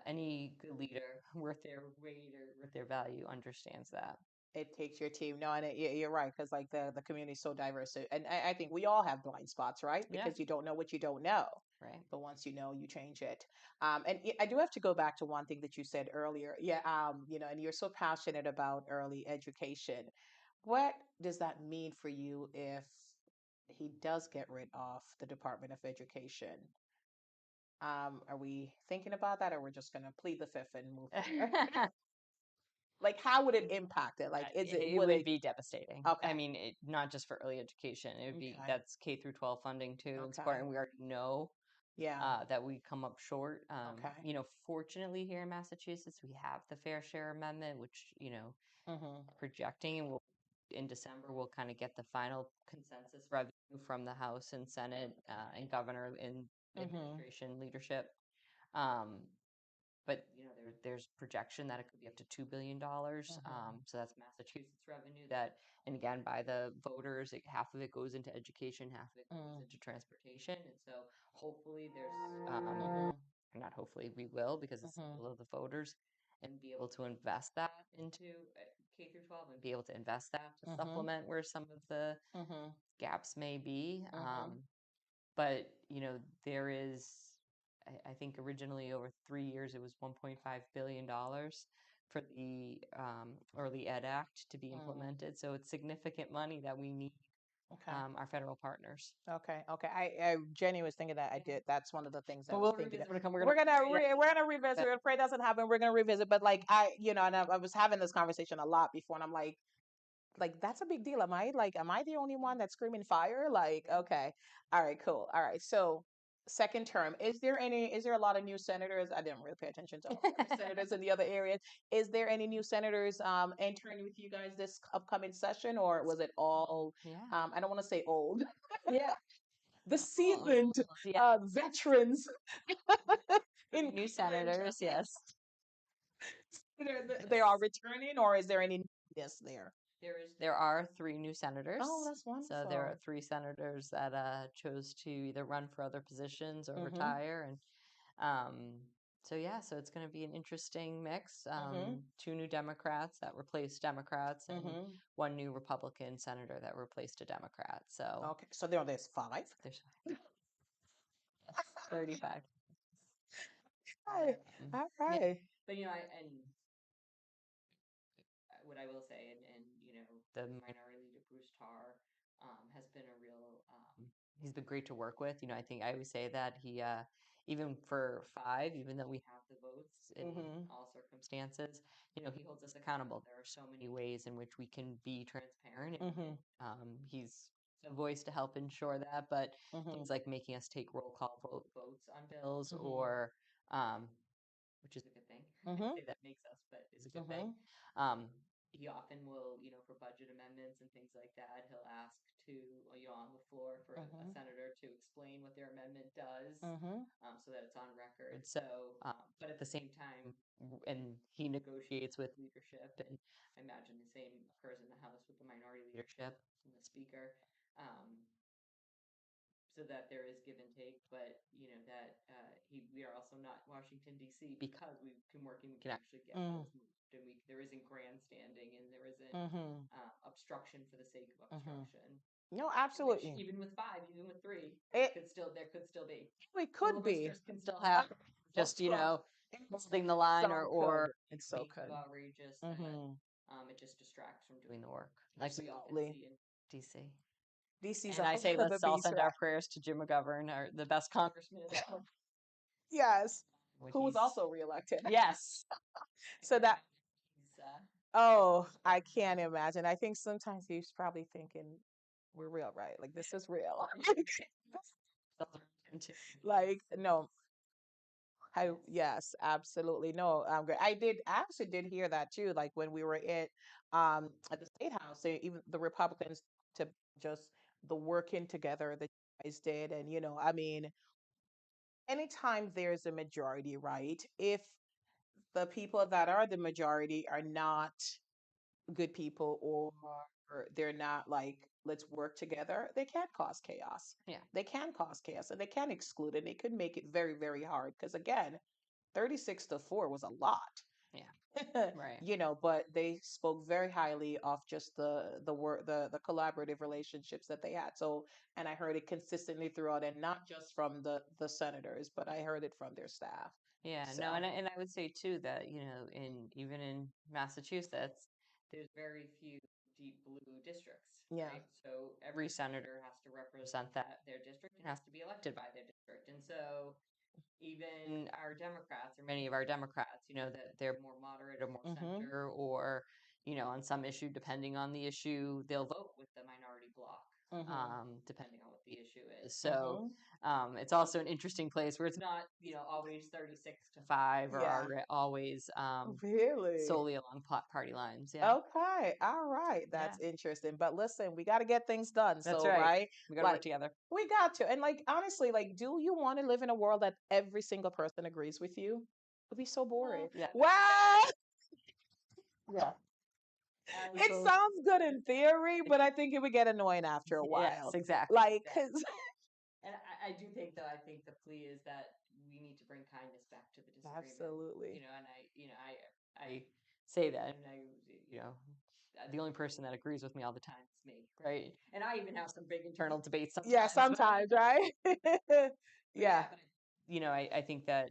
any good leader worth their weight or worth their value understands that. It takes your team. No, and you're right, because like the community is so diverse. And I think we all have blind spots, right? Yeah. Because you don't know what you don't know. Right. But once you know, you change it. And I do have to go back to one thing that you said earlier. Yeah, and you're so passionate about early education. What does that mean for you if he does get rid of the Department of Education? Are we thinking about that, or we're just going to plead the fifth and move forward? Like, how would it impact it? Like, It would would it? be devastating. Okay. I mean, not just for early education. It would be Okay. that's K through 12 funding too and support. Okay. And we already know Yeah. that we come up short. Okay. Fortunately, here in Massachusetts, we have the Fair Share Amendment, which Mhm. projecting, and we'll in December we'll kind of get the final consensus revenue from the House and Senate and governor in Mhm. administration leadership. Um, but there's projection that it could be up to $2 billion. Mhm. So that's Massachusetts revenue that, and again, by the voters, half of it goes into education, half of it goes Mm. into transportation. And so hopefully there's Mhm. not hopefully we will, because it's the Mhm. will of the voters, and be able to invest that into K through 12, and be able to invest that to Mhm. supplement where some of the Mhm. gaps may be. Mhm. But there is, I think originally over 3 years it was $1.5 billion for the Early Ed Act to be Mm. implemented. So it's significant money that we need Okay. our federal partners. Okay. Okay. I Jenny was thinking that I Yeah. did. That's one of the things I But was we'll thinking. revisit when it comes. We're gonna Pray that we're doesn't gonna revisit. happen. We're gonna pray it doesn't happen. We're gonna revisit. But like and I was having this conversation a lot before, and I'm like that's a big deal. Am I the only one that's screaming fire? Like, Yeah. okay, all right, cool, all right. So second term, is there a lot of new senators? I didn't really pay attention to all the other senators in the other areas. Is there any new senators entering with you guys this upcoming session, or was it all Yeah. I don't want to say old, Yeah. the Oh, seasoned yeah. veterans Three in new college? senators, yes. They are Yes. returning, or is there any newness there? There are three new Oh, senators. that's So there are wonderful. three senators that chose to either run for other positions or Mm-hmm. retire. And um, so yeah, so it's going to be an interesting mix. Mm-hmm. Two new Democrats that replaced Democrats, and Mm-hmm. one new Republican senator that replaced a Democrat. So Okay, so there's five. there's 35. Hi. All Yeah, right. but and what I will say, and the minority leader Bruce Tarr has been a real. He's been great to work with. I think I always say that he, even for five, even though we have the votes in Mm-hmm. all circumstances, he holds us accountable. There are so many ways in which we can be transparent, Mm-hmm. and he's a voice to help ensure that. But Mm-hmm. things like making us take roll call votes on bills, Mm-hmm. or um, which is a good thing. I Mm-hmm. say that makes us, but is a good thing. Mm-hmm. Um, he often will, for budget amendments and things like that, he'll ask to, on the floor for a Mm-hmm. senator to explain what their amendment does, Mm-hmm. so that it's on record. So, but at the same time, and he negotiates with leadership, and I imagine the same occurs in the House with the minority leadership and the Speaker. Um, so that there is give and take, but that we are also not Washington D.C. because we can work and we can actually get bills moved, and there isn't grandstanding and there isn't Mm-hmm. obstruction for the sake of Mm-hmm. obstruction. No, Which absolutely. even with 5, even with 3, It there could still be it could be. filibusters can still happen. Just holding the line Some or could. It so being so could. outrageous that Mm-hmm. it just distracts from doing the work, like we often Absolutely. see in DC. DC's And a I whole say, other let's all beast, send right? our prayers to Jim McGovern, the best congressman in the country, Yes. when Who was he's also reelected. yes. I So can't that, imagine he's oh, I can't imagine. I think sometimes he's probably thinking, we're real, right? Like, this is real. Like, no, yes. yes, absolutely. No, great. I actually did hear that too. Like when we were at the state house, even the Republicans to just the working together that you guys did. And, I mean, anytime there's a majority, right? If the people that are the majority are not good people or they're not like, let's work together, they can cause chaos. Yeah. They can cause chaos and they can exclude and they could make it very, very hard. Because again, 36-4 was a lot. Yeah. Right. But they spoke very highly of just the work, the collaborative relationships that they had. So, and I heard it consistently throughout, and not just from the senators, but I heard it from their staff. Yeah, So, no, and I would say too that even in Massachusetts, there's very few deep blue districts, yeah. right? So every senator has to represent their district and has to be elected by their district, and so even our Democrats or many of our Democrats, that they're more moderate or more Mm-hmm. center or on some issue, depending on the issue, they'll vote with the minority bloc, Mm-hmm. depending on what the issue is. So Mm-hmm. it's also an interesting place where it's not, always 36-5 or Yeah. always Really? solely along party lines. Yeah. Okay. All right. Yeah. That's interesting. But listen, we got to get things done. That's So, right. right? We got to work Like, together. we got to. And like, honestly, like, do you want to live in a world that every single person agrees with you? It'd be so boring. Well, yeah. Wow. Yeah. It Absolutely. sounds good in theory, but I think it would get annoying after a Yes, while. exactly. Like, Exactly. 'cause And I do think, though, I think the plea is that we need to bring kindness back to the disagreement. absolutely. And I say that, and you know, the only person that agrees with me all the time is me, right? And I even have some big internal debates Yeah, sometimes. sometimes, right? But yeah, Yeah. but I think that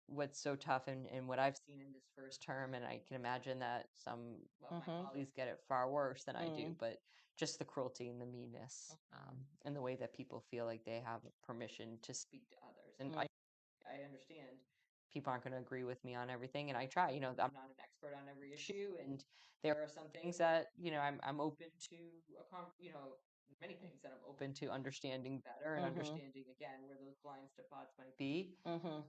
what's so tough and what I've seen in this first term, and I can imagine that some of my Mm-hmm. colleagues get it far worse than I do, Mm. but just the cruelty and the meanness, and the way that people feel like they have permission to speak to others. And Mm. I understand people aren't going to agree with me on everything, and I try. I'm not an expert on every issue, and there are some things that I'm open to many things that I'm open to understanding better and Mm-hmm. understanding again where those blind spots might be. Mm-hmm.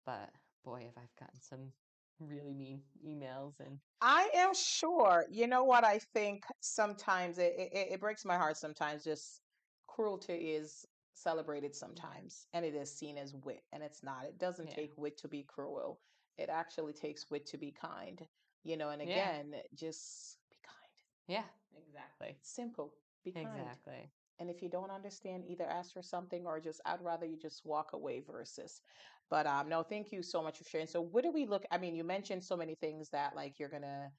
But boy, have I've gotten some really mean emails and I am sure. You know what? I think sometimes it breaks my heart sometimes. Just cruelty is celebrated yeah, sometimes, and it is seen as wit, and it's not. It doesn't yeah, take wit to be cruel. It actually takes wit to be kind. And yeah, again, just be kind. yeah, exactly, Simple. Be kind. exactly. And if you don't understand, either ask for something or just I'd rather you just walk away versus. But no, thank you so much for sharing. So what do we look? I mean, you mentioned so many things that like you're gonna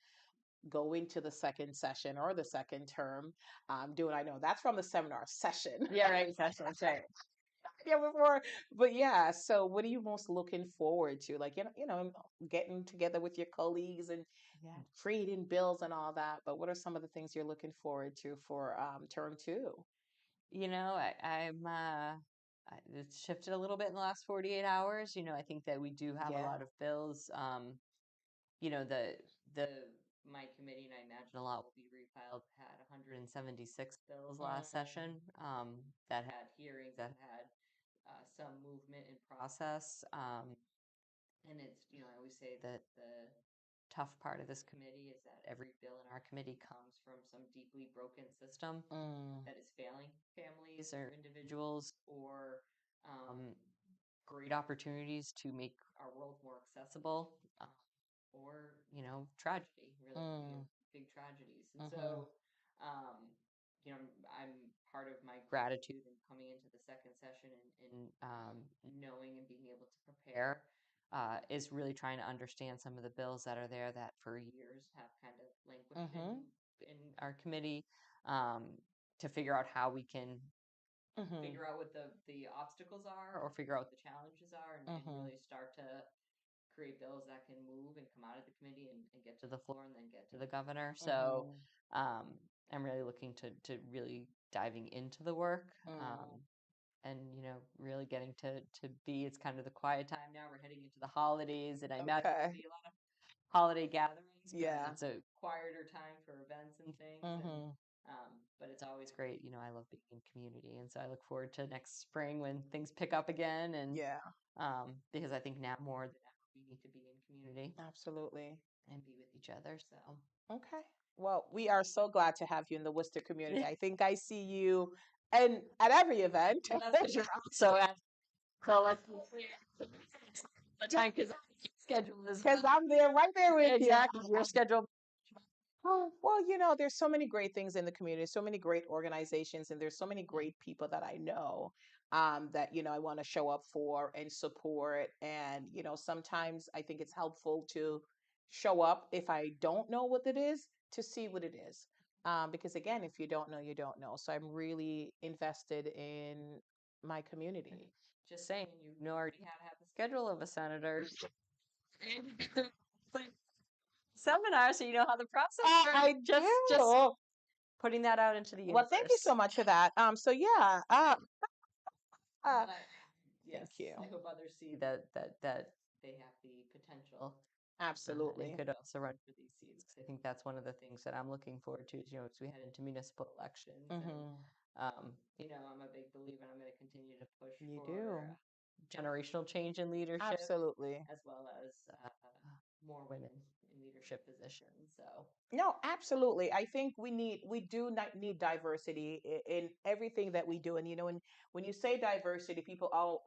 go into the second session or the second term. Doing I know that's from the seminar session. Yeah, right. That's right. Yeah, before, but yeah. So what are you most looking forward to? Like getting together with your colleagues and Yeah. creating bills and all that. But what are some of the things you're looking forward to for term two? It's shifted a little bit in the last 48 hours. I think that we do have a Yeah. lot of bills. You know, the my committee, and I imagine a lot will be refiled, had 176 bills last Mm, session, that had hearings, that had some movement in process. And I always say that the tough part of this committee is that every bill in our committee comes from some deeply broken system mm, that is failing families or individuals, or um, great opportunities to make our world more accessible, or tragedy, really, mm, big tragedies. And mm-hmm. so um, I'm part of my gratitude in coming into the second session and knowing and being able to prepare is really trying to understand some of the bills that are there that for years have kind of languished Mm-hmm. in our committee, um, to figure out how we can Mm-hmm. figure out what the obstacles are or figure out what the challenges are and Mm-hmm. really start to create bills that can move and come out of the committee and get to the floor and then get to the governor. So Mm-hmm. I'm really looking to really diving into the work, Mm. and really getting to be. It's kind of the quiet time now. We're heading into the holidays, and I imagine there'll Okay. be a lot of holiday gatherings, but Yeah. it's a quieter time for events and things. And Mm-hmm. but it's always great. I love being in community, and so I look forward to next spring when things pick up again. And Yeah. because I think now more than ever we need to be in community Absolutely. and be with each other. So Okay. Well, we are so glad to have you in the Worcester community. I think I see you and at every event well, that's because you're also at so let's the time because schedule is because I'm there right there with you. exactly your schedule. Oh, well, there's so many great things in the community, so many great organizations, and there's so many great people that I know that, I want to show up for and support. And, sometimes I think it's helpful to show up if I don't know what it is to see what it is. Because again, if you don't know, you don't know. So I'm really invested in my community. Just saying, you know already how to have the schedule of a senator seminar, so you know how the process works. I Just do. putting that out into the Well, thank you universe. so much for that. So yeah, uh, But yes, thank you. I hope others see that they have the potential, and Absolutely. could also run for these seats. 'Cause I think that's one of the things that I'm looking forward to. As we head into municipal elections, and Hmm. I'm a big believer, and I'm going to continue to push You for do. generational change in leadership, Absolutely. as well as more women in leadership positions. So No, absolutely. I think we do not need diversity in everything that we do. And when you say diversity, people all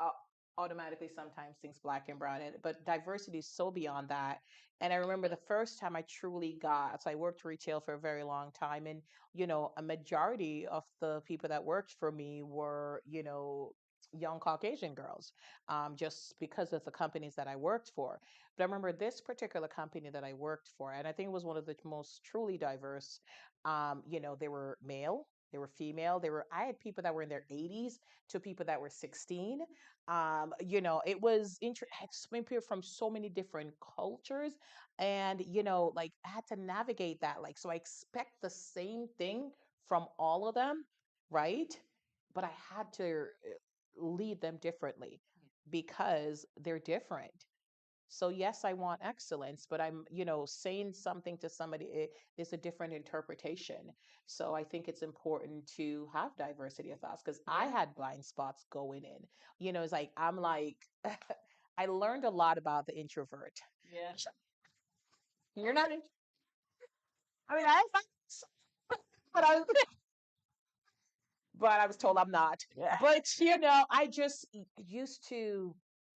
automatically sometimes thinks black and brown, but diversity is so beyond that. And I remember the first time I truly got, so I worked retail for a very long time, and a majority of the people that worked for me were young Caucasian girls, just because of the companies that I worked for. But I remember this particular company that I worked for, and I think it was one of the most truly diverse. They were male, they were female, I had people that were in their 80s to people that were 16. It was I had so many people from so many different cultures, and like I had to navigate that. Like, so I expect the same thing from all of them, right? But I had to lead them differently because they're different. So yes, I want excellence, but I'm, saying something to somebody is a different interpretation. So I think it's important to have diversity of thoughts because I yeah, had blind spots going in. It's like I'm like I learned a lot about the introvert. yeah, you're not in. I mean, but I but I was told I'm not. Yeah, But I just used to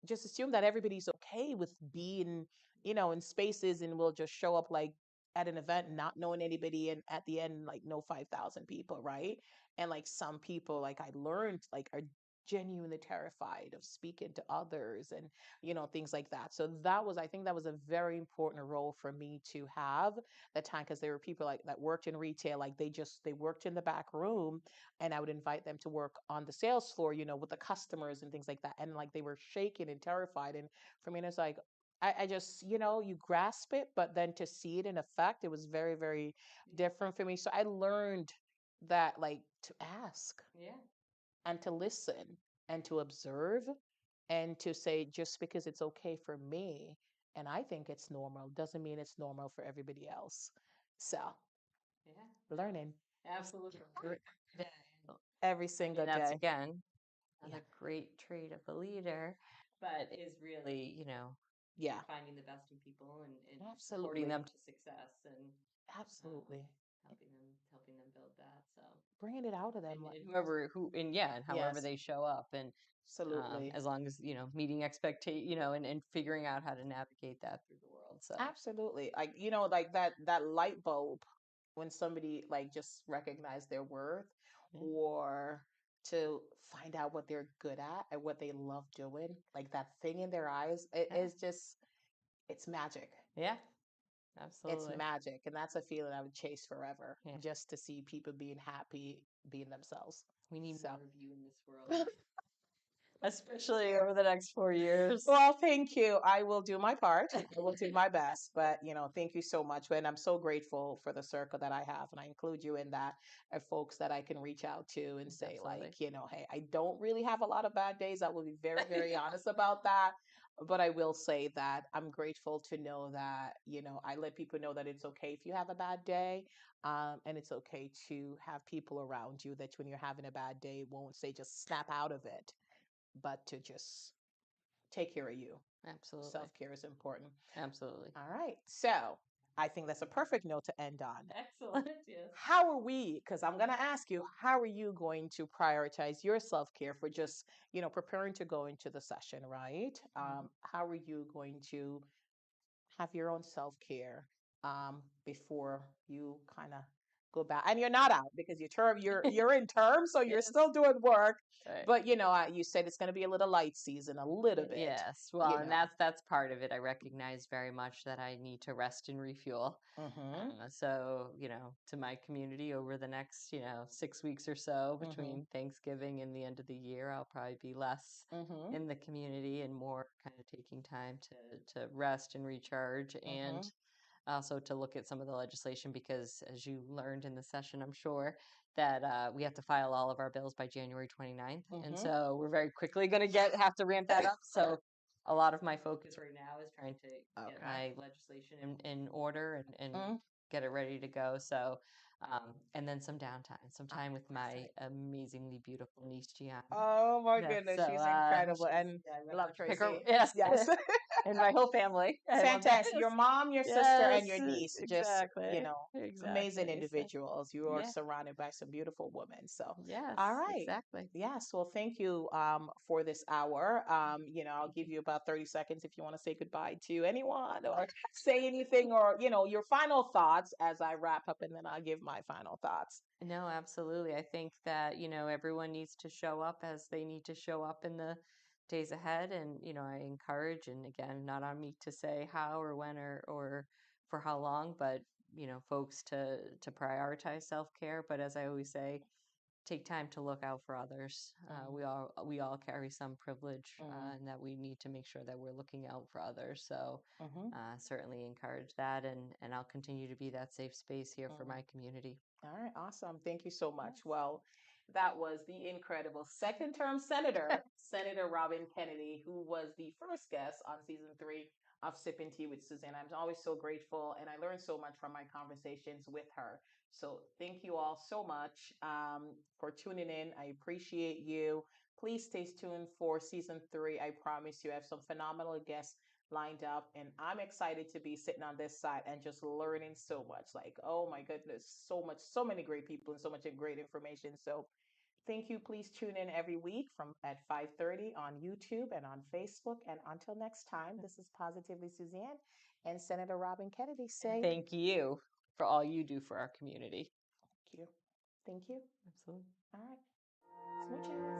just assume that everybody's okay with being, in spaces and will just show up like at an event not knowing anybody and at the end like know 5,000 people, right? And like some people like I learned like are genuinely terrified of speaking to others and things like that. So I think that was a very important role for me to have that time because there were people like that worked in retail like they worked in the back room and I would invite them to work on the sales floor, with the customers and things like that. And like they were shaking and terrified. And for me, it's like, I just, you grasp it, but then to see it in effect, it was very, very different for me. So I learned that, like, to ask yeah, and to listen and to observe and to say, just because it's okay for me and I think it's normal doesn't mean it's normal for everybody else. So, yeah, learning absolutely. Yeah, every I mean, single that's day. again Yeah. another great trait of a leader, but is really, Yeah. finding the best in people and supporting Absolutely. them to success and Absolutely. helping them build that. So Bringing it out of them. and whoever who and yeah, and however Yes, they show up, and absolutely. as long as meeting expectation, and figuring out how to navigate that through the world. So Absolutely. Like, like that light bulb when somebody like just recognized their worth Yeah. or to find out what they're good at and what they love doing, like that thing in their eyes, it Yeah. is just, it's magic. Yeah. It's Absolutely. magic. And that's a feeling I would chase forever, Yeah. just to see people being happy, being themselves. We need So, more of you in this world, especially over the next 4 years. well, thank you. I will do my part. I will do my best. But, thank you so much. And I'm so grateful for the circle that I have. And I include you in that, of folks that I can reach out to and say, Absolutely. like, hey, I don't really have a lot of bad days. I will be very, very honest about that. But I will say that I'm grateful to know that, I let people know that it's okay if you have a bad day. And it's okay to have people around you that when you're having a bad day, won't say just snap out of it, but to just take care of you. Absolutely. Self-care is important. Absolutely. All right. So I think that's a perfect note to end on. Excellent. Yes. How are we, because I'm going to ask you, how are you going to prioritize your self-care for just, preparing to go into the session, right? How are you going to have your own self-care before you kind of go back? And you're not out because you're in term, so you're Yes. still doing work. Right. But you said it's going to be a little light season, a little bit. Yes. Well, and that's part of it. I recognize very much that I need to rest and refuel. So, to my community over the next, 6 weeks or so between Thanksgiving and the end of the year, I'll probably be less in the community and more kind of taking time to rest and recharge and also to look at some of the legislation because as you learned in the session, I'm sure that we have to file all of our bills by January 29th. And so we're very quickly going to have to ramp that up. So a lot of my focus right now is trying to get my legislation in order and get it ready to go. So, and then some downtime, some time with my amazingly beautiful niece, Gianna. Oh my Yes, goodness, so she's incredible. And I love pick her, Tracy. yes, Yes. and my whole family. I love that. Fantastic. Your mom, your sister, and Yes, your niece, just, exactly. amazing Exactly. So, individuals. You are yeah. surrounded by some beautiful women. So, Yes, all right. exactly. Yes. Well, thank you for this hour. I'll give you about 30 seconds if you want to say goodbye to anyone or say anything or, your final thoughts as I wrap up, and then I'll give my final thoughts. No, absolutely. I think that, everyone needs to show up as they need to show up in the days ahead. And, I encourage, and again, not on me to say how or when or for how long, but, folks to prioritize self-care. But as I always say, take time to look out for others. We all carry some privilege, and that we need to make sure that we're looking out for others. So certainly encourage that, and I'll continue to be that safe space here for my community. All right, awesome. Thank you so much. Well, that was the incredible second term senator, Senator Robyn Kennedy, who was the first guest on season 3 of Sipping Tea with Suzanne. I'm always so grateful, and I learned so much from my conversations with her. So thank you all so much for tuning in. I appreciate you. Please stay tuned for season 3. I promise you, I have some phenomenal guests lined up, and I'm excited to be sitting on this side and just learning so much. Like, oh my goodness, so much, so many great people and so much great information. So thank you. Please tune in every week from at 5:30 on YouTube and on Facebook. And until next time, this is Positively Suzanne and Senator Robyn Kennedy say Thank you for all you do for our community. thank you. Thank you. Absolutely. All right. Smooches.